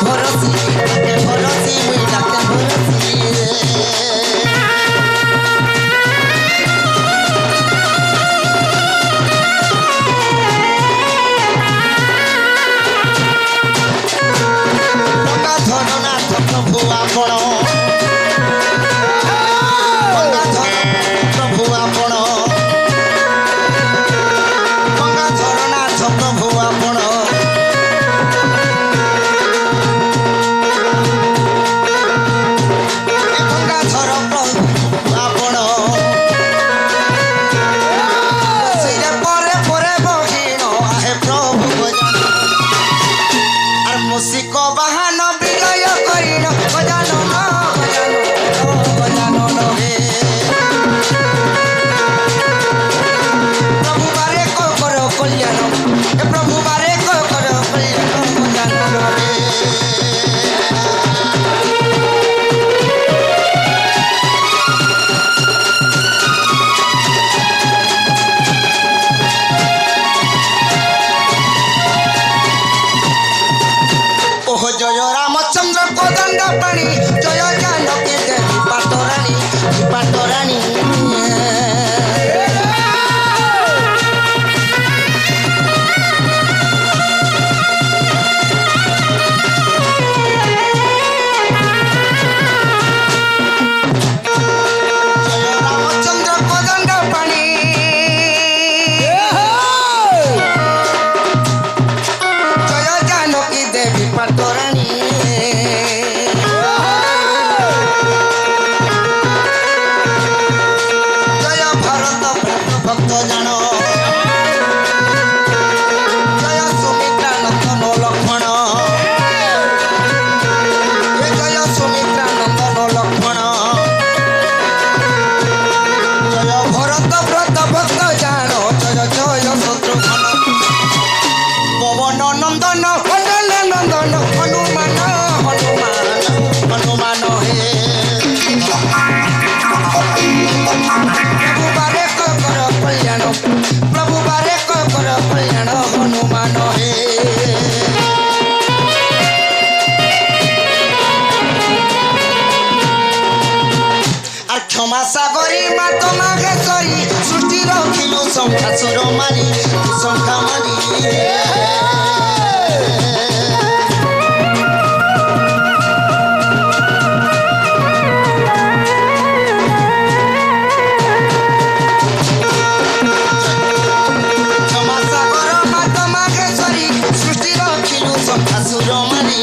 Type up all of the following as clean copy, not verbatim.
ভরসি ডাকে ভরসি মুই ডাকে ভরসি গঙ্গাধরনাথ প্রভু আপন গঙ্গাধর প্রভু আপন গঙ্গাধরনাথ প্রভু আপন গঙ্গাধর প্রভু আপন বসিলে পরে পরে বহিন আহে প্রভু গজান আর মুসিক বাহান বিলয় করিন গজানন গজানন হে প্রভু বারে কর কল্যাণ হে প্রভু বারে কর কল্যাণ গজানন হে ওহ জয় রামচন্দ্র কোদণ্ড পাণি জয় জানকী দেবী পাটরানী পাটরানী জয় রামচন্দ্র কোদণ্ড পাণি জয় জানকী দেবী পাটরানী জয় ভরত ভক্ত জান জয় সুমিত্রা নন্দন লক্ষ্মণ জয় সুমিত্রা নন্দন লক্ষ্মণ জয় ভরত ব্রত ভক্ত জান জয় জয় শত্রুঘ্ন পবন নন্দন খণ্ডন নন্দন হনুমান হনুমান হনুমান হে প্রভু বারে কর কল্যাণ প্রভু বারে কর কল্যাণ হনুমান হে আর ক্ষমা সাগরী মা তোমাগেশ্বরী সৃষ্টি রখিলু সংখ্যাসুর মারি সংখ্যা মারি ক্ষমা সাগর মা তোমাগেশ্বরী সৃষ্টি রখিলু সংখ্যাসুর মারি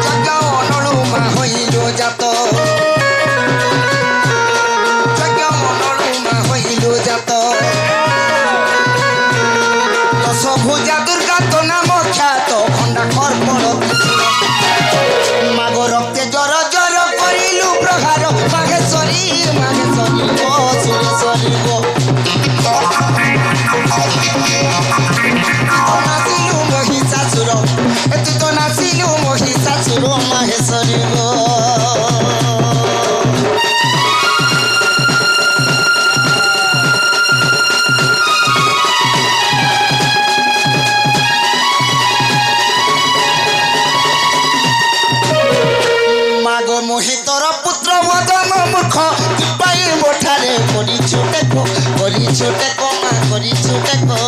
যজ্ঞ অনলু মা হইল জাত যজ্ঞ অনলু মা হইল জাত দশ ভুজা দুর্গা তো নাম খ্যাত খণ্ডা কর্পণ মাগ রক্তে জর জর করিলু প্রহার মাগেশ্বরী মাগেশ্বরী গো সুরেশ্বরী গো নাচিলু মহিষাসুর তুই তো নাচিলু মহিষাসুর মাহেশ্বরী গো মাগ মোহিতর পুত্র মদন মূর্খ পাই মোঠারে করিছু টেকো মা করিছু টেকো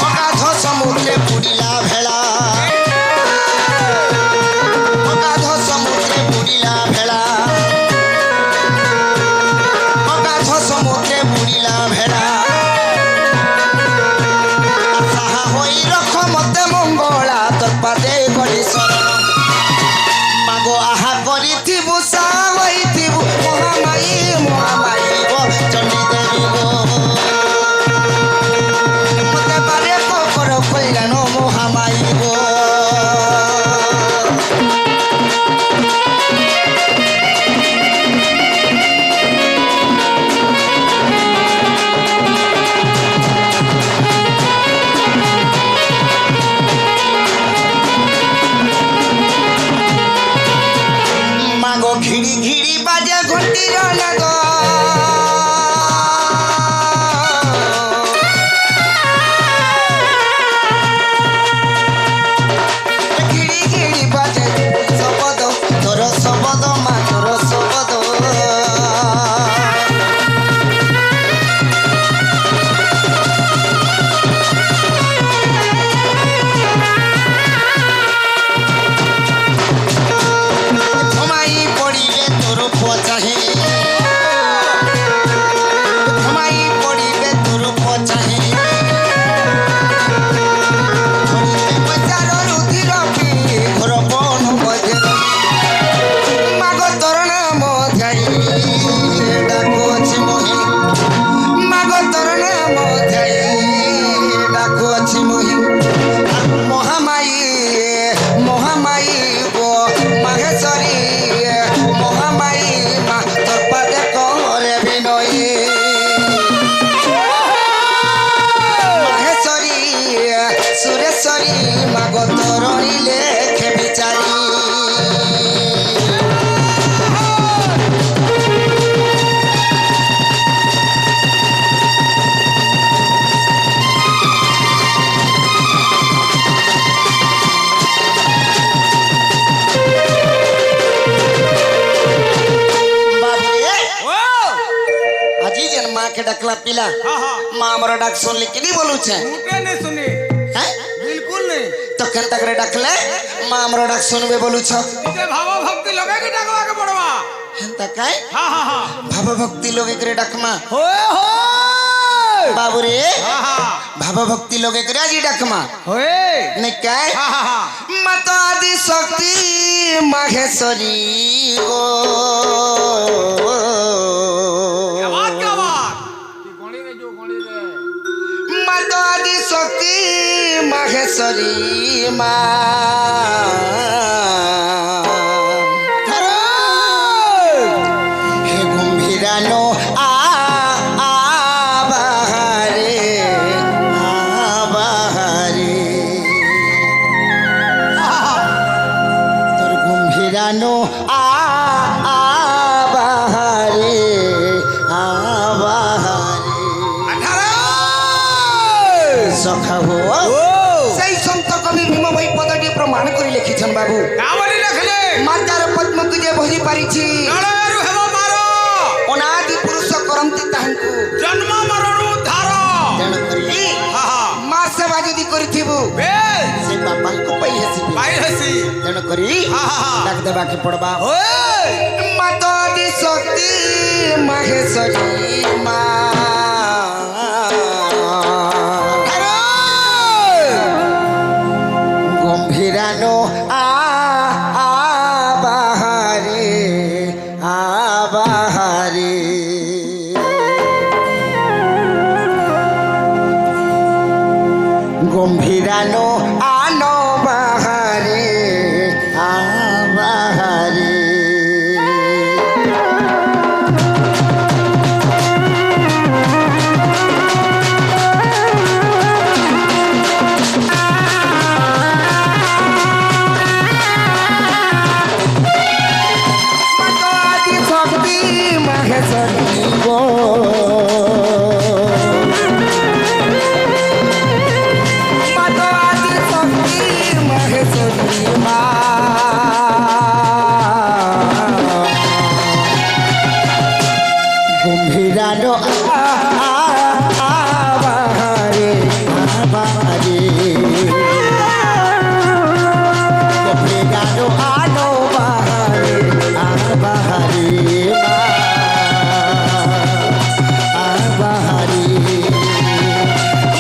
অগাধ সমুদ্রে বুড়িলা ভেলা অগাধ সমুদ্রে বুড়িলা ভেলা অগাধ সমুদ্রে বুড়িলা ভেলা সাহা হই রখ মতে মঙ্গলা তোর পাদে গড়ি শরণ মাগ আহা করিথিবু সা হইথিবু মহামায়ী মহামায়ী গো চণ্ডী দেবী গো মতে পারে কর কল্যাণ মহামায়ী গো ঘিড়ি ঘিড়ি বাজে ঘটির লাগ ঘিড়ি ঘিড়ি বাজে শবদ তোর শবদ মা তোর শবদ डकला पिला मां हमरो डाक सुन ली कि बोलू छे मुटे नहीं सुनी हैं बिल्कुल नहीं तो केनता करे डकले मां हमरो डाक सुनबे बोलू छ इते भाव भक्ति लगे कि डकवा के पड़वा हेंता काय हां हां हां भाव भक्ति लोगे करे डकमा होए होए बाबू रे हां हां भाव भक्ति लोगे करे आजी डकमा होए नहीं काय हां हां हां मत आदि शक्ति माहेश्वरी गो क्या बात गोणी रे जो गोणी रे मत आदि शक्ति माहेश्वरी मां हे गंभीरानो नो आ बाहरे सखा हो सही संत कवि भीम भाई पदटी प्रमाण कर लिखिछन बाबू कावली लिखले मातार पद्म को जे भजी पारी छी नळारू हेबो मारो अनादि पुरुष करंती ताहंकु जन्म मरण उद्धार जन करी हां हां मां सेवा जदी करथिबु बेल से बापा को पई हसी जन करी हां हां डाक देबा के पड़बा ओए माता दी शक्ति माहेश्वरी मां गंभीरानो आ बाहरे गंभीरानो आनो बाहरे बाहरे गंभीरानो बाहरे गंभीरानो आनो बाहरे बाहरे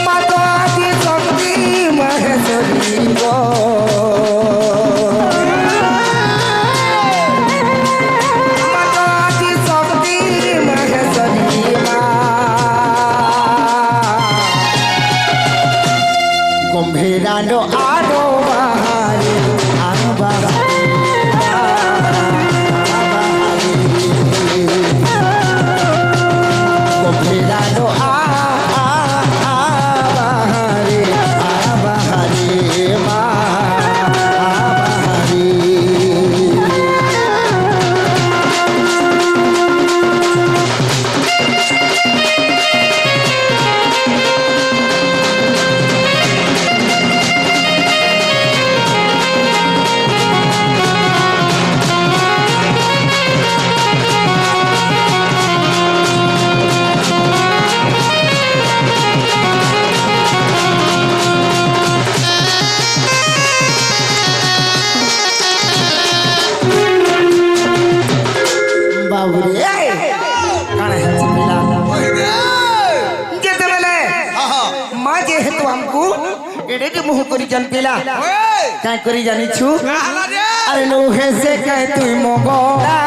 माता दी शक्ति माहेश्वरी गो गंभीरानो आनो बाहरे गंभीरानो बाहरे ଏମିତି ମୁହ କରିଛନ୍ ପିଲା ওই କାଁ କରି ଜାଣିଛୁ কাহলা রে ଆରେ ନୁହେଁ ସେ କାହିଁ ତୁଇ ମଙ୍ଗଳା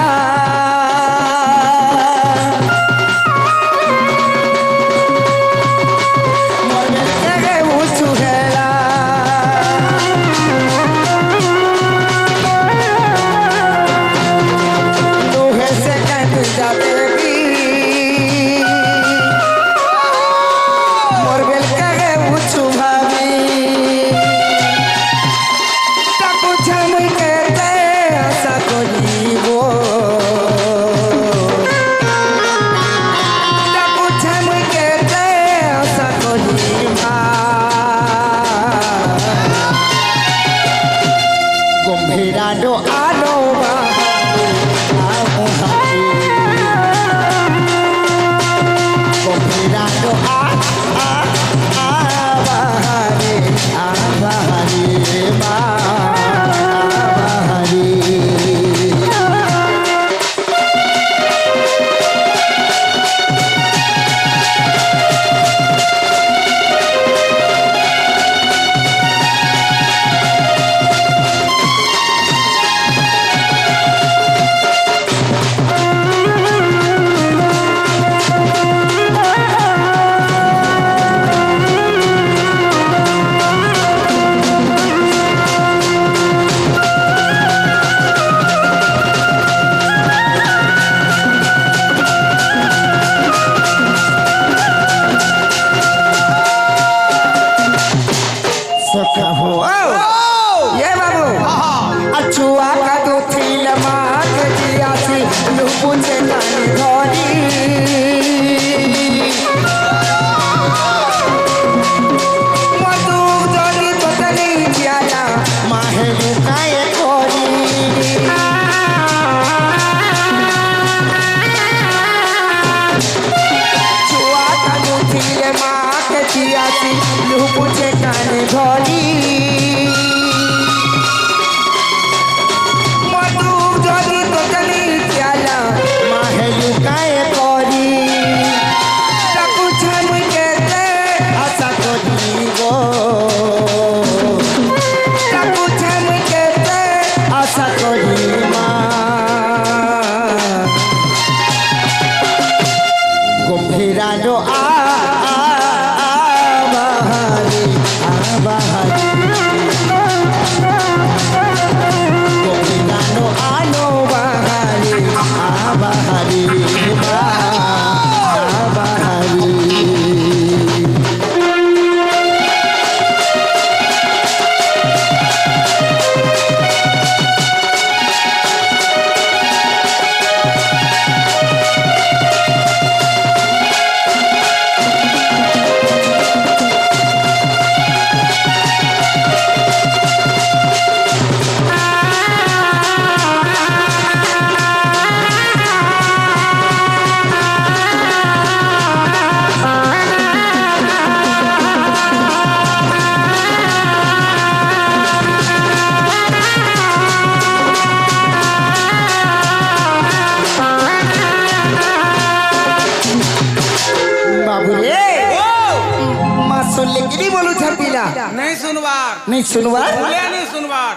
नहीं सुनवार नहीं सुनवार बोले नहीं सुनवार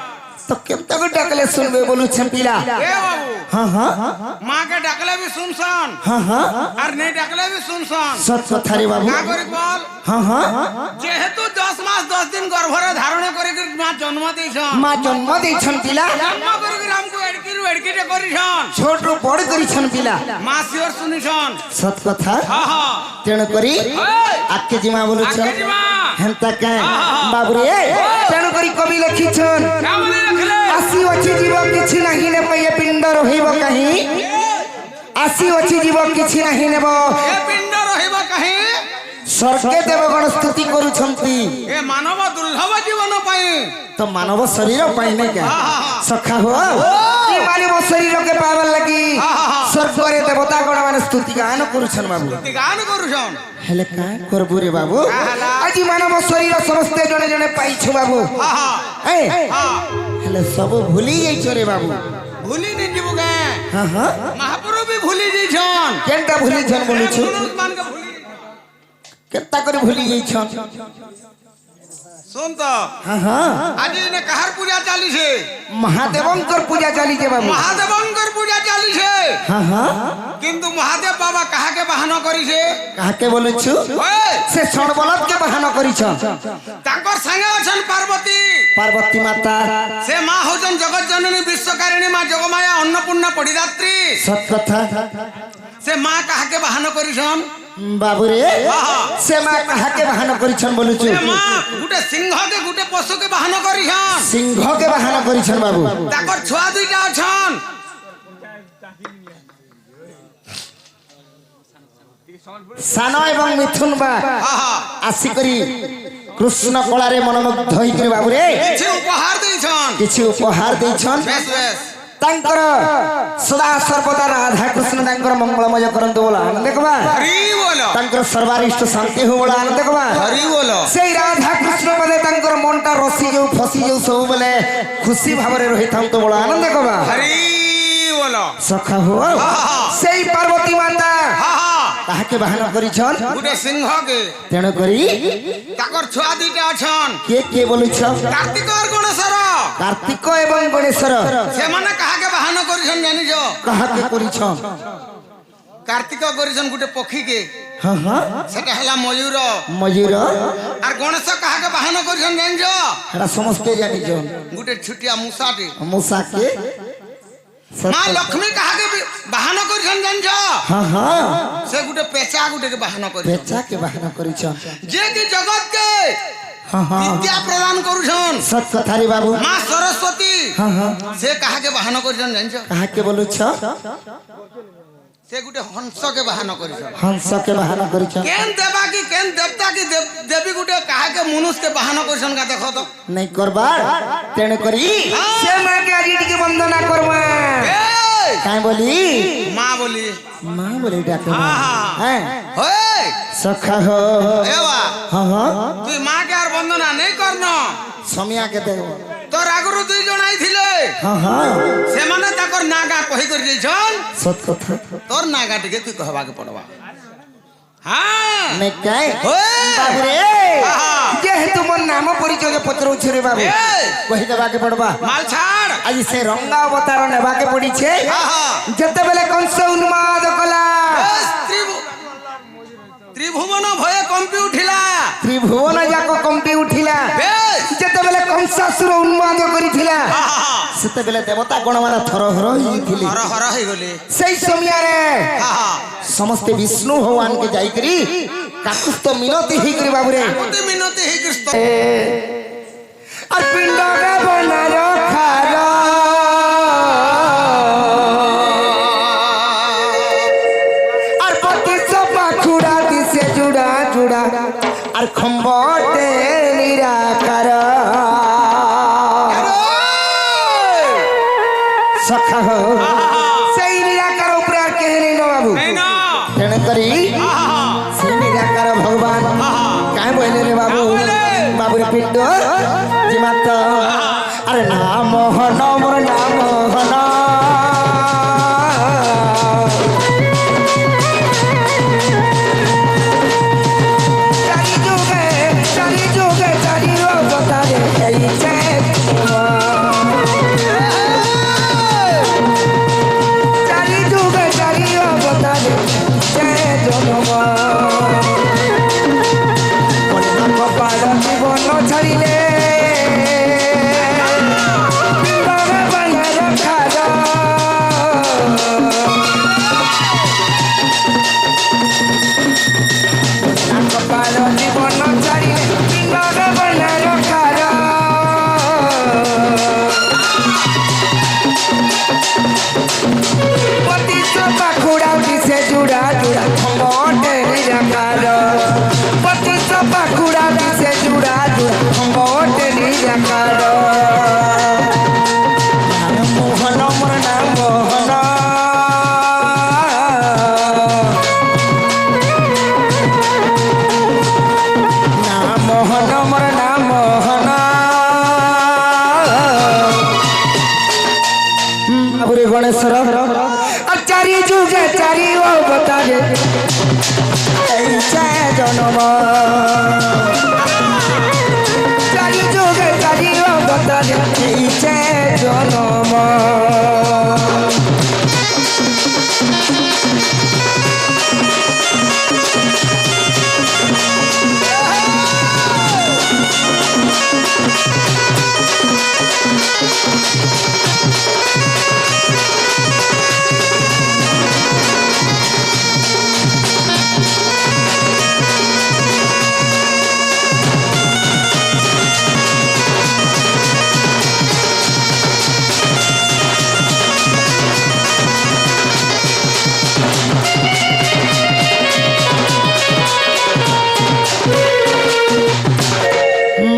तो केम तक डकले सुनबे बोलू छन पिला ए बाबू हां हां माँ के डकले भी सुनसन हां हां और नहीं डकले भी सुनसन सत सत रे बाबू का करी बोल हां हां जेहेतु 10 मास 10 दिन गर्भरे धारण करी के माँ जन्म देछन माँ जन्म दे छन पिला जन्म करी के हमको एडकीटे करिछन छोट रो बड़ करी छन पिला माँ सियर सुनिछन सत कथा हां हां तेण करी आके जिमा बोलू छ आके जिमा हेंता का बाबू रे तेण करी कवि लिखि छन का बोले रखले आसी अछि जीव किछि नाही ने पय पिंड रहिबो कहीं आसी अछि जीव किछि नाही नेबो ए पिंड रहिबो कहीं स्वर्गे देवगण स्तुति करू छंती ए मानव दुर्लभ जीवन पाई तो मानव शरीर पाई ने क्या सखा हो ई मानव शरीर के पावन लगी स्वर्ग रे देवता गण माने स्तुति गान करू छन बाबू स्तुति गान करू छन हेले का करबू रे बाबू आज मानव शरीर समस्त जने जने पाई छु बाबू ए हेले सब भूली जाई छ रे बाबू भूली नहीं जीवो गे हां हां महाप्रभु भी भूली जाई छन केनटा भूली छन बोलू छु मान के भूली केता करे भूली जाई छन শুন তো হ্যাঁ হ্যাঁ আজি এনে কাহার পূজা চালিছে মহাদেবঙ্কর পূজা চালিছে বাবু মহাদেবঙ্কর পূজা চালিছে হ্যাঁ হ্যাঁ কিন্তু মহাদেব বাবা কাহাকে বাহন করিছে কাহাকে বলেছু ওই সে ষড়বলদকে বাহন করিছ তাঙ্কর সাঙ্গে আছেন পার্বতী পার্বতী মাতা সে মা হচ্ছেন জগৎ জননী বিশ্বকারিণী মা যোগমায়া অন্নপূর্ণা পরিদাত্রী সৎ কথা সে মা কাহাকে বাহন করিছন বাবুরে আহা। সে মা কাহাকে বাহন করিছন বলুছু সে মা গুটে সিংহকে গুটে পশুকে বাহন করিছন সিংহকে বাহন করিছন বাবু তাকর ছুয়া দুইটা অছন সান এবং মিথুন বা আহা আসিকরি কৃষ্ণ কলারে মনোমুগ্ধ হইকরি বাবুরে কিছু উপহার দিছন কিছু উপহার ଦେଇଛନ୍ বেশ বেশ ତାଙ୍କର ସଦା ସର୍ବଦା ରାଧା କୃଷ୍ଣ ତାଙ୍କର ମଙ୍ଗଳମୟ କରନ୍ତୁ ବୋଲ ଆନନ୍ଦ ଦେଖବା হরি বলো ତାଙ୍କର ସର୍ବାରିଷ୍ଟ ଶାନ୍ତି ହଉ ବୋଲ ଆନନ୍ଦ ଦେଖବା হরি বলো ସେଇ ରାଧା କୃଷ୍ଣ ବୋଲେ ତାଙ୍କର ମନଟା ରସି ଯୋଉ ଫସି ଯୋଉ ସବୁବେଳେ ଖୁସି ଭାବରେ ରହିଥାନ୍ତୁ ବୋଲ ଆନନ୍ଦ ଦେଖବା হরি বলো ସଖା ହୁଅ ସେଇ ପାର୍ବତୀ ମାତା আহা ତାହାକେ ବାହନ କରିଛନ୍ গুটে সিংহকে ତେଣୁ କରି তাকর ছুয়া দুইটা অছন କିଏ କିଏ ବୋଲୁଛ কার্তিক আর গণেশর କାର୍ତ୍ତିକ ଏବଂ ଗଣେଶର সেমানে কাহাকে বাহন করিছন জানিছ କାହାକେ କରିଛନ୍ কার্তিক করিছন গুটে পক্ষীকে ହଁ ହଁ সেটা হলা ময়ূর ମୟୂର আর গণেশ কাহাকে বাহন করিছন জানিছ ଏଟା ସମସ୍ତେ ଜାଣିଛନ୍ গুটে ছুটিয়া মূষাটি মূষাকে মা লক্ষ্মী কাহাকে বাহন করিছন জানিছ হ্যাঁ হ্যাঁ সে গুটে পেঁচা গুটেকে বাহন করিছন পেঁচাকে বাহন করিছন যে কি জগৎকে হ্যাঁ হ্যাঁ বিদ্যা প্রদান করুছন সৎ কথা রে বাবু মা সরস্বতী হ্যাঁ হ্যাঁ সে কাহাকে বাহন করিছন জানিছ কাহাকে বলুছ সে গুটে হংসকে বাহন করিছন হংসকে বাহন করিছন কেন দেবা কি কেন দেবতা কি দেবী গুটে কাহাকে মনুষ্যকে বাহন করিছন কা দেখো তো নাই করবার তেণু করি সে মাকে আজ টিকে বন্দনা করবা এই, কাই বলি মা বলি মা বলি ডাকে আহা। হ্যাঁ ওই সখা হো এবা হ্যাঁ হ্যাঁ তুই মাকে আর বন্দনা নেই করন সমিয়াকে দেব তোর আগরু দুই জন আইছিলে হ্যাঁ হ্যাঁ সেমানে তাকর নাগা কহি করি যাইছন সৎ কথা তোর নাগা টিকে তুই কহবাকে পড়বা হ্যাঁ নাই কাই ওই, বাবুরে আহা। যেহেতু মোর নাম পরিচয় পত্রউছি রে বাবু এই, কহি দেবাকে পড়বা মাল ছাড় আজ সে রঙ্গা অবতার নেবাকে পড়িছে আহা। যেতেবেলে কংস উন্মাদ কলা এই, ত্রিভুবন ভয়ে কম্পি উঠিলা ত্রিভুবন যাক কম্পি উঠিলা বেশ যেতেবেলে কংসাসুর উন্মাদ করিছিলা আহা। সেতেবেলে দেবতা গণমানা থরহর হইଥିଲେ হর হর হয়ে গলি সেই সমୟରେ আহা ସମସ୍ତେ ବିଷ୍ଣୁ ଭଗବାନକେ ଯାଇକରି କାକୁସ୍ତ ମିନତି ହେଇକରି ବାବୁରେ অতি মিনতি হে কৃষ্ণ আর পিণ্ডকে বনা রখার আর পতিশ পাখুড়া দিছে জুড়া জুড়া আর খম্বটে নিরাকার সখা হো সেই নিরাকার উপরে আর কেহে নেই বাবু এই না তেণু করি আহা সেই নিরাকার ভগবান কাই বইলে রে বাবু বাবুর পিণ্ড জিমাত আরে নাম মোহন মোর নাম মোহন চারি যুগে চারি অবতারে এই চারি যুগে চারি অবতারে জন্ম কপাল জীবন ছাড়িলে কপাল জীবন ছাড়িলে রখার পতিত পাখুড়া দিছে জুড়া জুড়া খম্বটে নিরাকার পতিত পাখুড়া দিছে জুড়া জুড়া খম্বটে নিরাকার মোহন মোর নাম মোহন নাম মোহন মোর নাম মোহন বাবুরে গণেশ্বর আর চারি যুগে চারি অবতারে এই জন্ম চারি দেখেছে জনম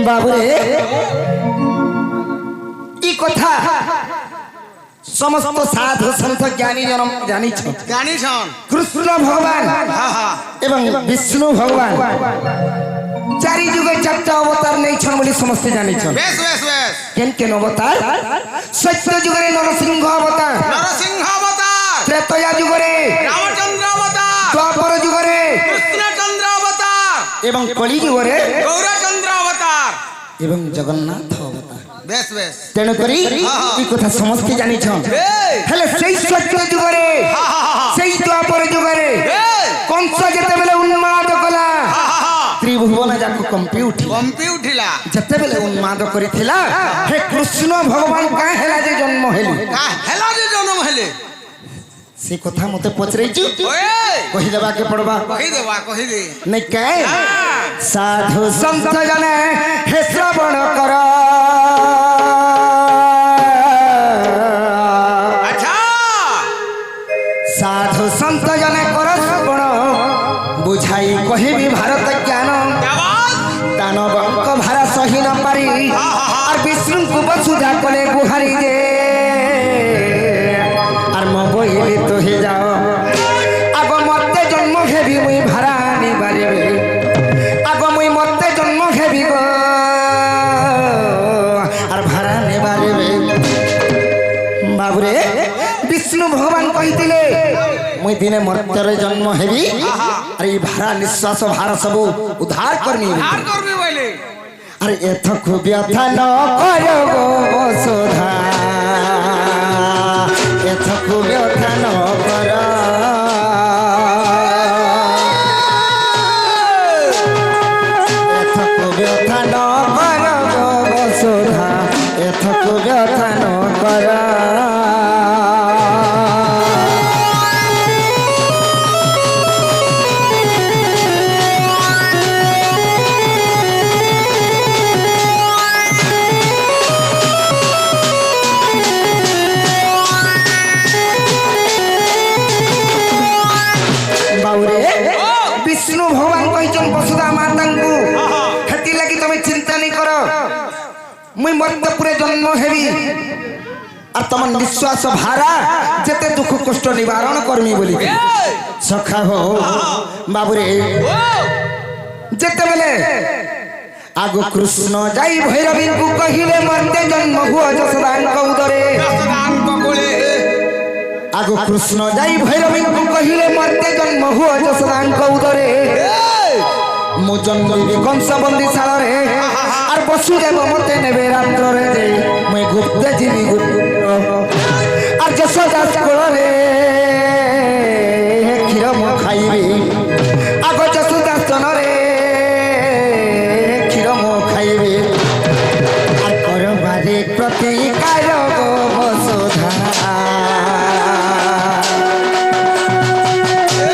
বাবুরে এই কথা সমস্ত সাধু সন্ত জ্ঞানী জন জানিছ জানিছন কৃষ্ণ ভগবান এবং বিষ্ণু ভগবান চারি যুগে চারটা অবতার নেইছন বলে সমস্তে জানিছন বেশ বেশ বেশ কেন কেন অবতার সত্য যুগরে নরসিংহ অবতার নরসিংহ অবতার ত্রেতয়া যুগরে রামচন্দ্র অবতার দ্বাপর যুগরে কৃষ্ণচন্দ্র অবতার এবং কলি যুগরে গৌরচন্দ্র অবতার এবং জগন্নাথ অবতার বেশ বেশ তেণু করি এই কথা সমস্তে জানিছন হেলে সেই সত্য যুগরে সেই দ্বাপর যুগরে কংস যেতেবেলে উন্মাদ কলা ত্রিভুবন যাক কম্পি উঠিলা যেতেবেলে উন্মাদ করিଥିଲା হে কৃষ্ণ ভগবান কাঁ হেলা যে জন্ম হেলি হেলা যে জন্ম হেলে সে কথা মতে পচরাইଛୁ কহিদেবাকে পড়বা কহিদে নাই কে সাধু সন্ত জনে হে শ্রবণ কর আচ্ছা সাধু সন্ত জনে কর শ্রবণ বুঝাই কহিবি ভারত জ্ঞান দানবঙ্ক ভারা সহি ন পারি আর বিষ্ণুଙ୍କୁ বসুধা কলে গুহারি দে আর মো বইলে তো হে যাও আগ মতে জন্ম ঘেবি মুই ভাড়া আনি পারিবি আগ মুই মতে জন্ম ঘেবি গো আর ভাড়া নেবারিবি বাবুরে বিষ্ণু ভগবান কহিଥିଲେ মুই দিনে মর্ত্যরে জন্ম হেবি আর এই ভাড়া নিঃশ্বাস ভাড়া সবু উদ্ধার করমি আর করবি বলে আর এথক ব্যথা ন কর গো বসুধা এথক ব্যথা ন কর এথক ব্যথা ন কর গো বসুধা এথক ব্যথা ন কর বিষ্ণু ভগবান কইছন বসুধা মাতাঙ্কু হেতি লাগি তুমি চিন্তা নি কর মুই মর্ত্যপুরে জন্ম হেবি আর তোমার নিঃশ্বাস ভাড়া যেতে দুঃখ কষ্ট নিবারণ করমি বলি সখা হো বাবুরে যেতে বেলে আগু কৃষ্ণ যাই ভৈরবীଙ୍କୁ কহিলে মর্তে জন্ম হুଅ যশোদাଙ୍କ উদরে আগু কৃষ্ণ যাই ভৈরবীଙ୍କୁ কহিলে মর্তে জন্ম হুଅ যশোদাଙ୍କ উদরে মু জন্মিবি কংস বন্দিশাଳରେ আর বসুদেব মতে নেবে রাত্রে যে মুই গুপ্তে ଯିବି গুপ্ত আর যশোদা কোଳରେ ক্ষীর মু খাইবি আগ যশোদা স্তନରେ ক্ষীর মু খাইবি আর করবারে প্রতিকার গো বসুধা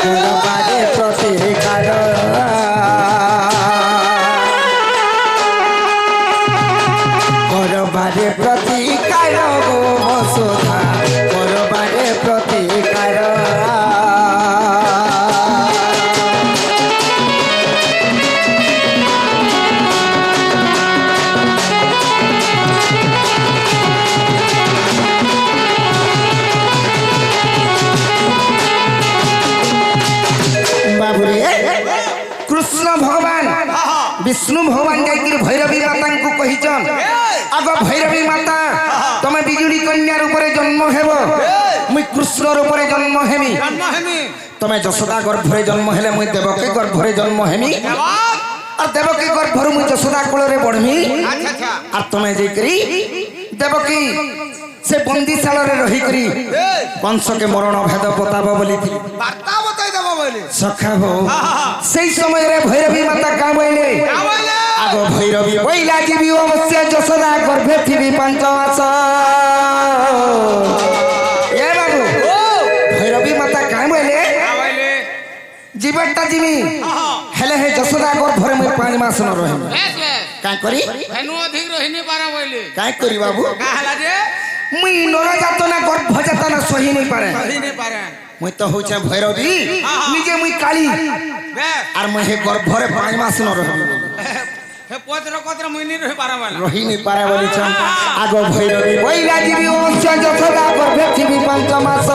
করবারে প্রতিকার করবারে প্রতিকার গো বসুধা করবারে প্রতিকার বাবুরে কৃষ্ণ ভগবান বিষ্ণু ভগবান যাইকি ভৈরবী মাতাଙ୍କୁ কহিছন আগ ভৈরবী মাতা তুমি বিজুড়ি কন্যার উপরে জন্ম হেব মুই কৃষ্ণর উপরে জন্ম হেমি তুমি যশোদা গর্ভরে জন্ম হেলে মুই দেবকে গর্ভরে জন্ম হেমি আর দেবকী গর্ভর মুই যশোদা কোଳରେ বড়মি আচ্ছা আচ্ছা আর তুমি যাইকরি দেবকী সে বন্দিশালারে রহিকরি কংসকে মরণ ভেদ বতাব বলি বার্তা বতাই দেব বলে সখা হো সেই সমୟରେ ভৈরবী মাতা কা বইলে আগ ভৈরবী বইলা যাবি অবশ্য যশোদা গর্ভে থিবি 5 মাস এ বাবু ভৈরবী মাতা কা বইলে জীবনটা জিমি হেলে হে যশোদা গর্ভরে মুই 5 মাস ন রহিম কাই করি হেনু অধিক রহিনি পারা বইলে কাই করি বাবু কাহলা যে মুই নরযাতনা গর্ভযাতনা সহি নাই পারে রহিনি পারে মুই তো হচ্ছে ভৈরবী নিজে মুই কালী বেশ আর মুই হে গর্ভরে 5 মাস ন রহিম হে পত্র কত্র মুইনি রহি পারা বলে রহিনি পারে বলিছ আগ ভৈরবী বইলা দিবি অবশ্য যশোদা গর্ভে থিবি 5 মাস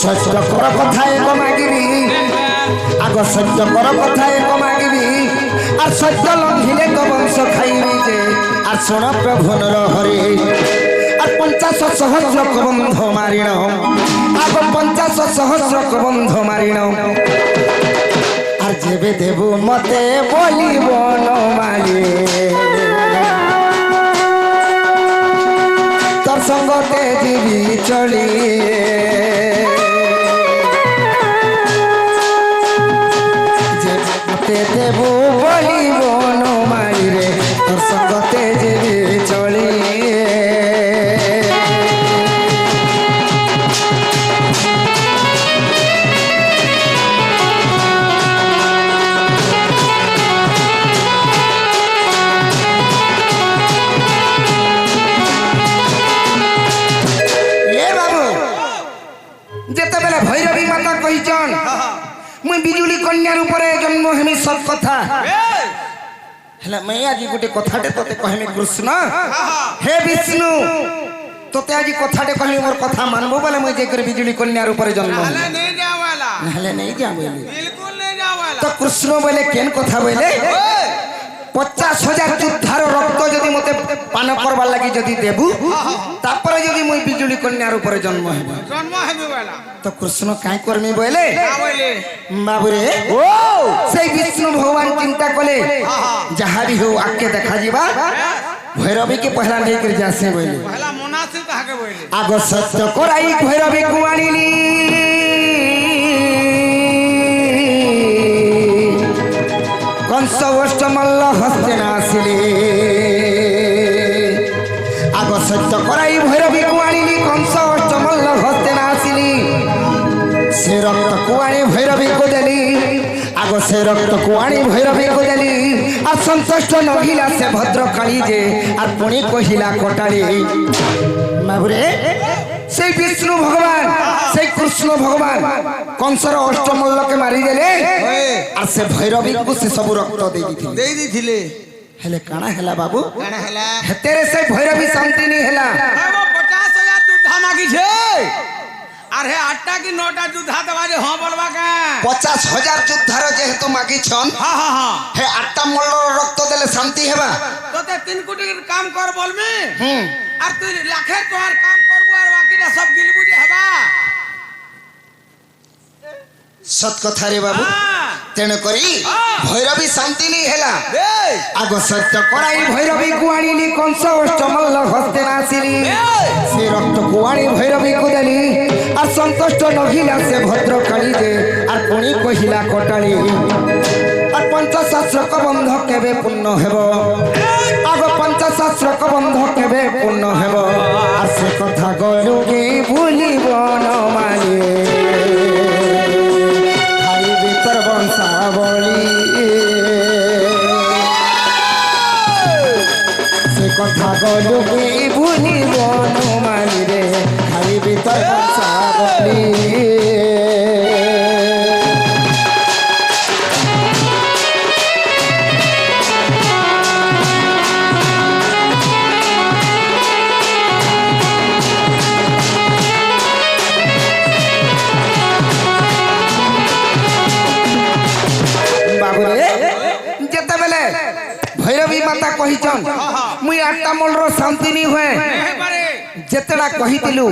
সত্য কর কথা এক মাগিবি আগ সত্য কর কথা এক মাগিবি আর সত্য লঙ্ঘিলে তো বংশ খাইবি যে আর শোন প্রভু নর হরি আর 50 সহস্র কবন্ধ মারিণ আগ 50 সহস্র কবন্ধ মারিণ আর যেবে দেবু মতে বলিব নমালি তোর সঙ্গতে দিবি চলি দেবু বলিব নমালি রে তোর সঙ্গতে দিবি চলি যেতেবেলে ভৈরবী মাতা কইছন মুই বিজুলি কন্যার উপরে জন্ম হেমি সব কথা হেলে মই আজি গোটে কথাটে তোতে কহিমি কৃষ্ণ হে বিষ্ণু তোতে আজি কথাটে কহিমি মোর কথা মানবো বলে মই যে করে বিজুলি কন্যার উপরে জন্ম হলে নেই যাওয়ালা নাহলে নেই যা বলি বিলকুল নেই যাওয়ালা তো কৃষ্ণ বলে কেন কথা বলে 50,000 যুদ্ধার রক্ত যদি মতে পান করবার লাগি যদি দেবু তারপরে যদি মুই বিজুলি কন্যার উপরে জন্ম হেব জন্ম হেবি বলা তো কৃষ্ণ কাই করমি বলে না বলে বাবুরে ও সেই বিষ্ণু ভগবান চিন্তা কলে যাহা भी हो आके देखा जीवा भैरवी के पहला नहीं कर जासे बोले पहला मुनासिब काके बोले आगो सत्य कराई भैरवी कुआणीली कंस वष्ट मल्ल हस्ते नासिले आगो सत्य कराई भैरवी कुआणीली कंस वष्ट मल्ल हस्ते नासिली से रक्त कुआणी भैरवी को देली आगो से रक्त कुआणी भैरवी को देली আর সন্তুষ্ট নহিলা সে ভদ্র কালী যে আর পুনি কহিলা কটালি বাবুরে সেই বিষ্ণু ভগবান সেই কৃষ্ণ ভগবান কংসর অষ্টমল্লকে মারি দেলে আর সে ভৈরবীকে সে সব রক্ত দেই দিଥିଲେ হেলে কানা হেলা বাবু কানা হেলা হেতেরে সেই ভৈরবী শান্তি নি হেলা এগো 50,000 যুদ্ধা মাগিছে আর হে 8টা কি 9টা যুদ্ধা দেবারে হ বলবা কা 50,000 যুদ্ধার যেহেতু মাগিছন হ্যাঁ হ্যাঁ হ্যাঁ হে 8টা মল্লর রক্ত দেলে শান্তি হেবা তোতে 3 কোটির কাম কর বলমি আর তুই লাখের তোর কাম করবো আর বাকিটা সব গিলবু যে হবা সৎ কথা রে বাবু তেনে করি ভৈরবী শান্তি নি হেলা আগ সত্য করাই ভৈরবী কুয়াণীলি কংস অষ্টমল্ল হস্তে নাসিলি সে রক্ত কুয়াণী ভৈরবী কুদেলি আর সন্তুষ্ট নহিলা সে ভদ্র কালী যে আর পুনি কহিলা কটালি আর 50,000 বন্ধ কেবে পূর্ণ হেব আগ 50,000 বন্ধ কেবে পূর্ণ হেব আর সে কথা গলু কি ভুলিব নমালি সে কথা গলু কি ভুলিব নমালি রে খালি ভিতর বংশা বলি যেতেবেলে ভৈরবী মাতা কহিছন মুই 8টা মলর শান্তি নি হয়ে যেতেটা কহিতিলু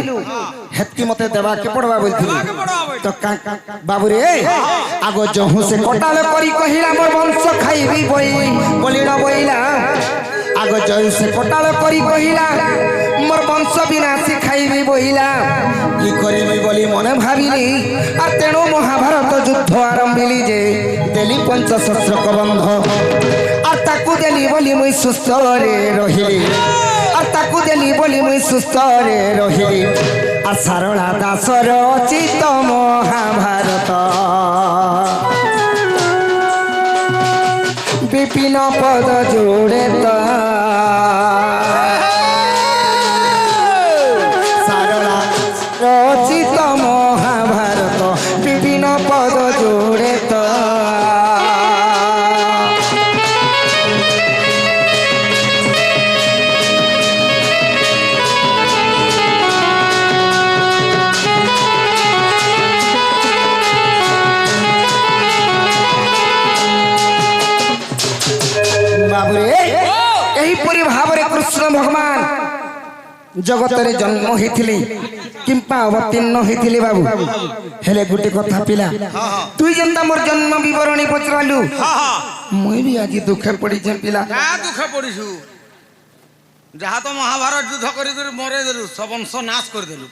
হেতকি মতে দেবাকে পড়বা বলছিলি তো বাবু রে আগ যহু সে কটাল করি কহিলা মোর বংশ খাইবি বই বলিল বইলা আগ যহু সে কটাল করি কহিলা মোর বংশ বিনাশী খাইবি বইলা কি করিবি বলি মনে ভাবিলি আর তেণু মহাভারত যুদ্ধ আরম্ভিলি যে দেলি পঞ্চশস্ত্র কবন্ধ আর তাকু দেলি বলি মুই সুস্থ রে রহিলি আর তাকু দেলি বলি মুই সুস্থ রে রহিলি আর সারলা দাসর রচিত মহাভারত বিপিন পদ জোড়ে সারলা রচিত মহাভারত বিপিন পদ জোড়ে ଏହିପରି ଭାବରେ କୃଷ୍ଣ ଭଗବାନ ଜଗତରେ ଜନ୍ମ ହେଇଥିଲେ କିମ୍ବା ଅବତୀର୍ଣ୍ଣ ହେଇଥିଲେ ବାବୁ ହେଲେ ଗୋଟେ କଥା ପିଲା ତୁଇ ଯେନ୍ତା ମୋର ଜନ୍ମ ବିବରଣୀ ପଚରାଲୁ ମୁଇଁ ବି ଆଜି ଦୁଃଖେ ପଡ଼ିଛେ ପିଲା দুঃখে পড়িছু যাহা তো মহাভারত যুদ্ধ করি মরে দেলু সব বংশ নাশ করে দেলু